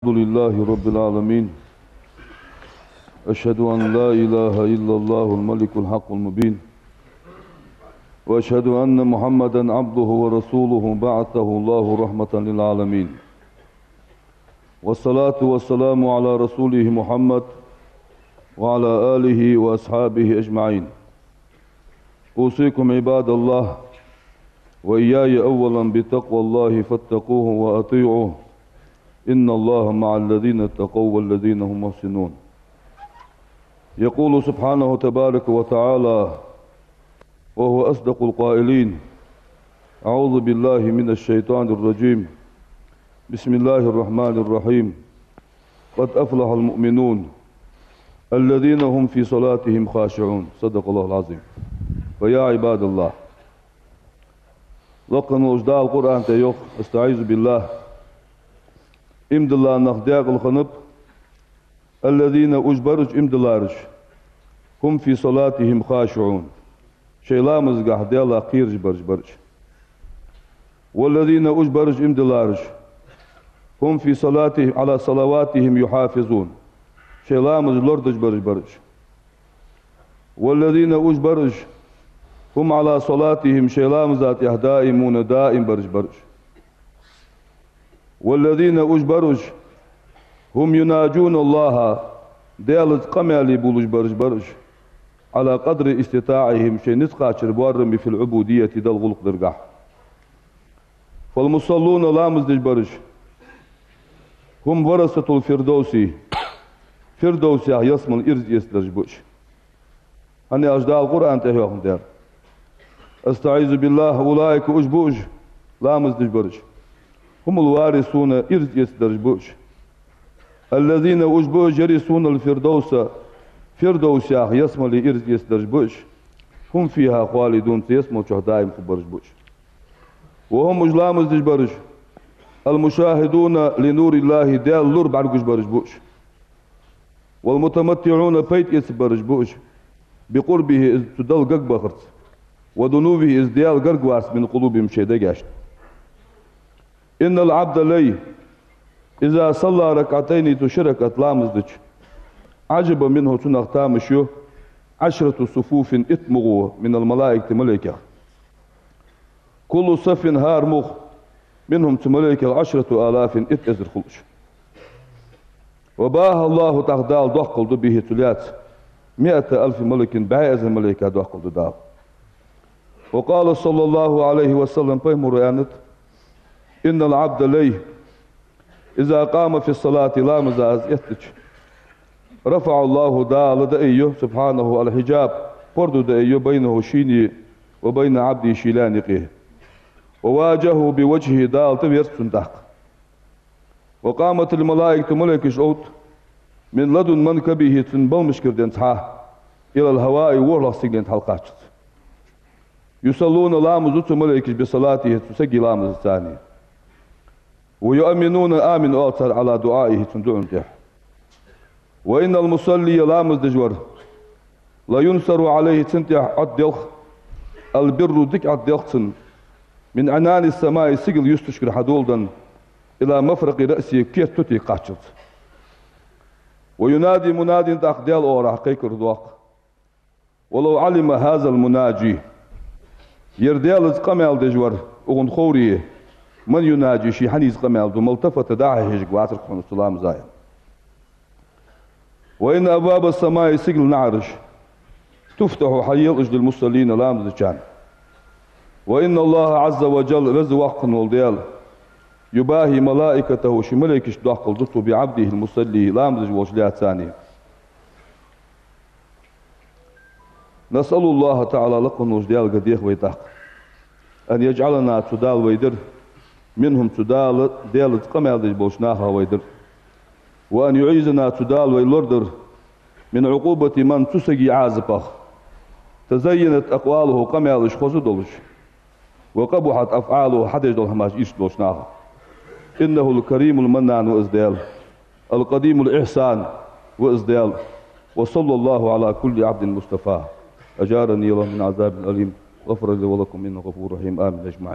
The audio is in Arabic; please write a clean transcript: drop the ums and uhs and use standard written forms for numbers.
الحمد لله رب العالمين. أشهد أن لا إله إلا الله الملك الحق المبين، وأشهد أن محمدا عبده ورسوله بعثه الله رحمة للعالمين، والصلاة والسلام على رسوله محمد وعلى آله وأصحابه أجمعين. أوصيكم عباد الله وإياي أولا بتقوى الله فاتقوه وأطيعوه، إن الله مع الذين اتقوا والذين هم محسنون. يقول سبحانه تبارك وتعالى وهو أصدق القائلين: أعوذ بالله من الشيطان الرجيم، بسم الله الرحمن الرحيم. قد أفلح المؤمنون الذين هم في صلاتهم خاشعون. صدق الله العظيم. فيا عباد الله، لقن وجداء القرآن تيوخ استعيذ بالله امدلا نخداق الخنب الذين أجبرج امدلارج هم في صلاتهم خاشعون. شيلامز قحدالا قيرج برج والذين أجبرج امدلارج هم في صلاتهم على صلواتهم يحافظون. شيلامز لوردج برج والذين أجبرج هم على صلاتهم شيلامزات دائمون دائم برج والذين أجبرج هم يناجون الله ديالت قمالي بولج برج على قدر استطاعهم شيء نسقى شربوارمي في العبودية دل غلق درقح. فالمصلون لامز برج هم ورثة الفردوسي فردوسي يسمن إرز يسدرج بوش. هني أجداء القرآن تهيوهم دير. استعيذ بالله أولئك أجبوج لامز برج هم الوارثون إرز يسدرج بوش الذين أجبوج يرثون الفردوس فردوس يسمى لإرز يسدرج بوش هم فيها خالدون تيسمى دائم خبرج بوش. وهم أجلامز برج المشاهدون لنور الله ديال لور بعرقش برج بوش والمتمتعون بيت يسبرج بوش بقربه تدل قق بخرت وذنوبه ازديال قرقواس من قلوبهم شيدا قاشت. إن العبد لي إذا صلى ركعتين تشركت لامزدج عجب منه تنغتامشيو 10 صفوف اتمغوا من الملائكة ملائكة كل صف هارمغ منهم ملائكة 10,000 اتأزر خلش. وباه الله تغدال دخل به تلات 100,000 ملك بعيز الملائكة دخل دال. وقال صلى الله عليه وسلم بيمر آنت: إن العبد لي إذا قام في الصلاة لا مزاز يتج رفع الله دال دأيه سبحانه الحجاب فرد دأيه بينه شيني وبين عبدي شيلانقه وواجهه بوجهه دال تبير سندق. وقامت الملائكة ملك شعوت من لدن منكبه تنبل مشكر دنتها إلى الهواء ورلا سيجلين حلقات يصلون لامز ملائكة بصلاته تسجي لامز الثاني ويؤمنون آمن أوتر على دعائه تندعون ده. وإن المصلي لامز دجور لا ينصر عليه تنتع عدلخ البر دك عدلخ من عنان السماء سجل يستشكر حدولدا إلى مفرق رأسه كيف تتي قاتشت. وينادي مناد تأخديال أورا قيكر دوق ولو علم هذا المناجي يرديال قمال دجور أغن خوريه من يناجي شي حنيز قمال دو ملتفت داعي هجق وعطر قفن السلام زايا. وإن أبواب السماء سجل نعرش تفتح حيل أجل المصلين لام دجان. وإن الله عز وجل رز وقت والديال يباهي ملائكته شملكش داخل ضده بعبده المصلي لام دج وجلات ثانية. نسأل الله تعالى لقن وجديال قديخ ويتاق أن يجعلنا تدال ويدر منهم تدال ديال قمال دج بوشناها ويدر، وأن يعيزنا تدال ويلردر من عقوبة من تسقي عازبه تزينت أقواله قمال خزو دولش وقبحت أفعاله حدج دولهماش إيش دوشناها. إنه الكريم المنان وإزديال القديم الإحسان وإزديال. وصلى الله على كل عبد مصطفى أجارني الله من عذاب أليم غفر لي ولكم إنه غفور رحيم. آمين أجمعين.